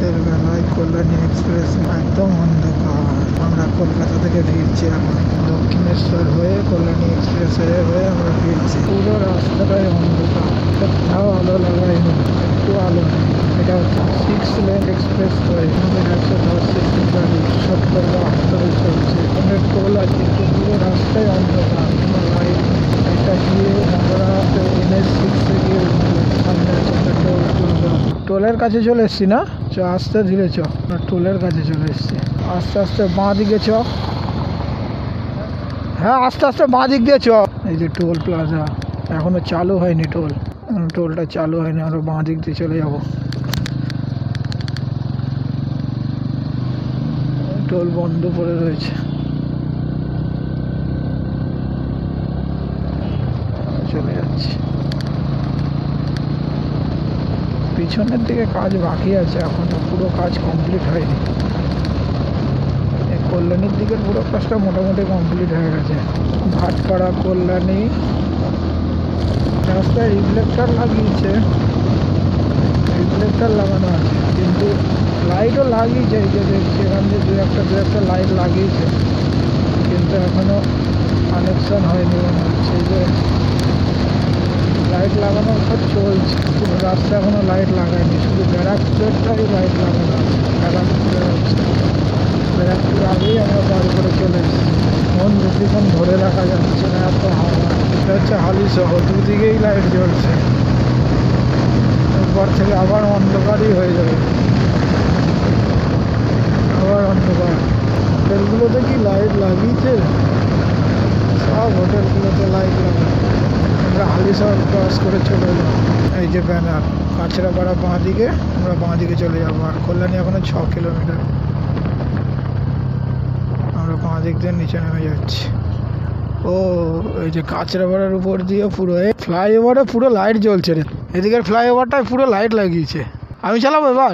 রাতের বেলায় কল্যাণী এক্সপ্রেস একদম অন্ধকার। আমরা কলকাতা থেকে ফিরছি এখন, দক্ষিণেশ্বর হয়ে কল্যাণী এক্সপ্রেস হয়ে আমরা ফিরছি। পুরো রাস্তাটাই অন্ধকার, কোথাও আলো লাগাইনি, একটু আলো নেই। এটা হচ্ছে 6 লেন এক্সপ্রেস ওয়ে, 110 সিসি গাড়ি 70 বা 80 চলছে। অনেক টোল আছে, কিন্তু পুরো রাস্তায় অন্ধকার, কোনো লাইট নেই। এটা গিয়ে আমরা NH6 গিয়ে সামনে আছে একটা টোল প্লাজা। টোলের কাছে চলে এসছি না, চ আস্তে ধীরে চ, টোলের কাছে চলে এসছি। আস্তে আস্তে বাঁ দিকে চ, হ্যাঁ আস্তে আস্তে বাঁ দিক দিয়ে চ। এই যে টোল প্লাজা, এখনো চালু হয়নি টোল, টোলটা চালু হয়নি, আমরা বাঁ দিক দিয়ে চলে যাব। টোল বন্ধ করে রয়েছে, চলে যাচ্ছি। পিছনের দিকে কাজ বাকি আছে এখনো, পুরো কাজ কমপ্লিট হয়নি। কল্যাণীর দিকের পুরো কাজটা মোটামুটি কমপ্লিট হয়ে গেছে। ভাটপাড়া কল্যাণী রাস্তায় রিফ্লেক্টার লাগিয়েছে, রিফ্লেক্টার লাগানো আছে, কিন্তু লাইটও লাগিয়েছে। এই যে দেখছি এখান দিয়ে দু একটা লাইট লাগিয়েছে, কিন্তু এখনো কানেকশন হয়নি মনে হচ্ছে। এই যে লাইট লাগানোর পর চলছে, পুরো রাস্তা এখনো লাইট লাগায়নি, শুধু ব্যারাকপুরেরটাই লাইট লাগানো আছে। ব্যারাকপুর আগেই আমরা পার করে চলে এসেছি। মন বেশিক্ষণ ধরে রাখা যাচ্ছে না, এত হাওয়া। এটা হচ্ছে হালিশহর, দুদিকেই লাইট জ্বলছে। এরপর থেকে আবার অন্ধকারই হয়ে যাবে, আবার অন্ধকার। হোটেলগুলোতে কি লাইট লাগিয়েছে, সব হোটেলগুলোতে লাইট লাগানো। আমরা হালিশহর ক্রস করে চলে এলাম। এই যে ব্যানার, কাঁচরাপাড়া বাঁ দিকে, আমরা বাঁ দিকে চলে যাবো। আর কল্যাণী এখনো 6 কিলোমিটার। আমরা বাঁ দিক দিয়ে নিচে নেমে যাচ্ছি। ও এই যে কাঁচরাপাড়ার উপর দিয়ে পুরো এই ফ্লাইওভারে পুরো লাইট জ্বলছে রে, এদিকের ফ্লাইওভারটায় পুরো লাইট লাগিয়েছে। আমি চালাবো এবার।